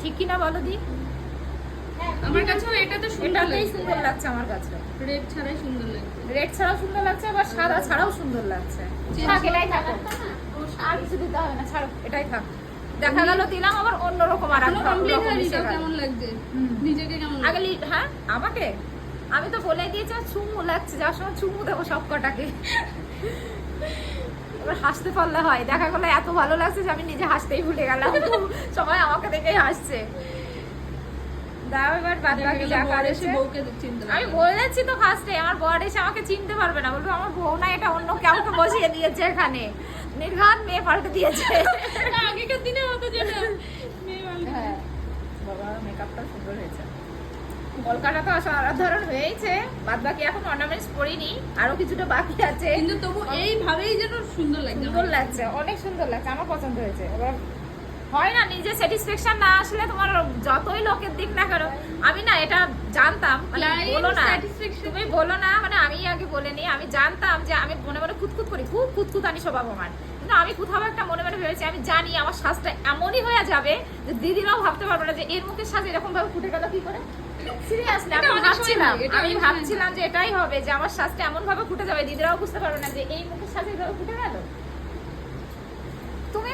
ঠিক কি না বলো দি? আমার কাছেও এটা তো সুন্দর এটাতেই লাগছে। সুন্দর লাগছে আমার কাছে। রেড ছাড়াই সুন্দর লাগছে। রেড ছাড়াও সুন্দর লাগছে, আবার সাদা ছাড়াও সুন্দর লাগছে। থাক, এটাই থাকো, আর কিছু দিতে হবে না, ছাড়ো, এটাই থাক। দেখা গেল দিলাম আবার অন্যরকম আর পুরো কমপ্লিট হয়নি, তাও কেমন লাগছে? নিজেকে কেমন আগে লাগছে? হ্যাঁ আমাকে, আমি তো বলে দিয়েছি আমার চুমু লাগছে, যার সময় চুমু দেবো সব কটাকে। এবার হাসতে পারলে হয়, দেখা গেলো এত ভালো লাগছে যে আমি নিজে হাসতেই ভুলে গেলাম, সবাই আমাকে দেখেই হাসছে। দাও এবার বাদ বাকি যা বর এসে করেছে। বউকে চিনতে পারবে আমি না। বলেছি তো ফার্স্টে, আমার বর এসে আমাকে চিনতে পারবে না, বলবো আমার বউ না, এটা অন্য কাউকে বসিয়ে দিয়েছে এখানে, নির্ঘাত মেয়ে পাল্টে দিয়েছে। না, আগেকার দিনে হতো যেটা মেয়ে মানুষ। হ্যাঁ বাবা, মেকআপটা সুন্দর হয়েছে, কলকাতা তো অসাধারণ হয়েছে। বাদ বাকি এখন অর্নামেন্টস পরিনি, আরো কিছুটা বাকি আছে, কিন্তু তবু এইভাবেই যেন সুন্দর লাগছে। সুন্দর লাগছে, অনেক সুন্দর লাগছে, আমার পছন্দ হয়েছে। এবার হয় না, নিজে স্যাটিসফ্যাকশন না আসলে তোমার যতই লোকের দিক না কেন, আমি না এটা জানতাম, মানে Life বলো না, satisfaction। তুমি বলো না, মানে আমি আগে বলে নি, আমি জানতাম যে আমি মনে মনে খুঁতখুত করি, খুব খুঁতখুতানি স্বভাব আমার, কিন্তু আমি কোথাও একটা মনে মনে ভেবেছি, আমি জানি আমার সাজটা এমনই হয়ে যাবে যে দিদিরাও ভাবতে পারবে না যে এর মুখের সাজ এরকম ভাবে ফুটে গেল কি করে। সিরিয়াসলি এটা আমি অনেক সময় ভাবছিলাম, হয়, এটা আমি অনেক সময় ভাবছিলাম যে এটাই হবে, যে আমার সাজটা এমন ভাবে ফুটে যাবে দিদিরাও বুঝতে পারবে না যে এই মুখের সাজে এইভাবে ফুটে গেল। তুমি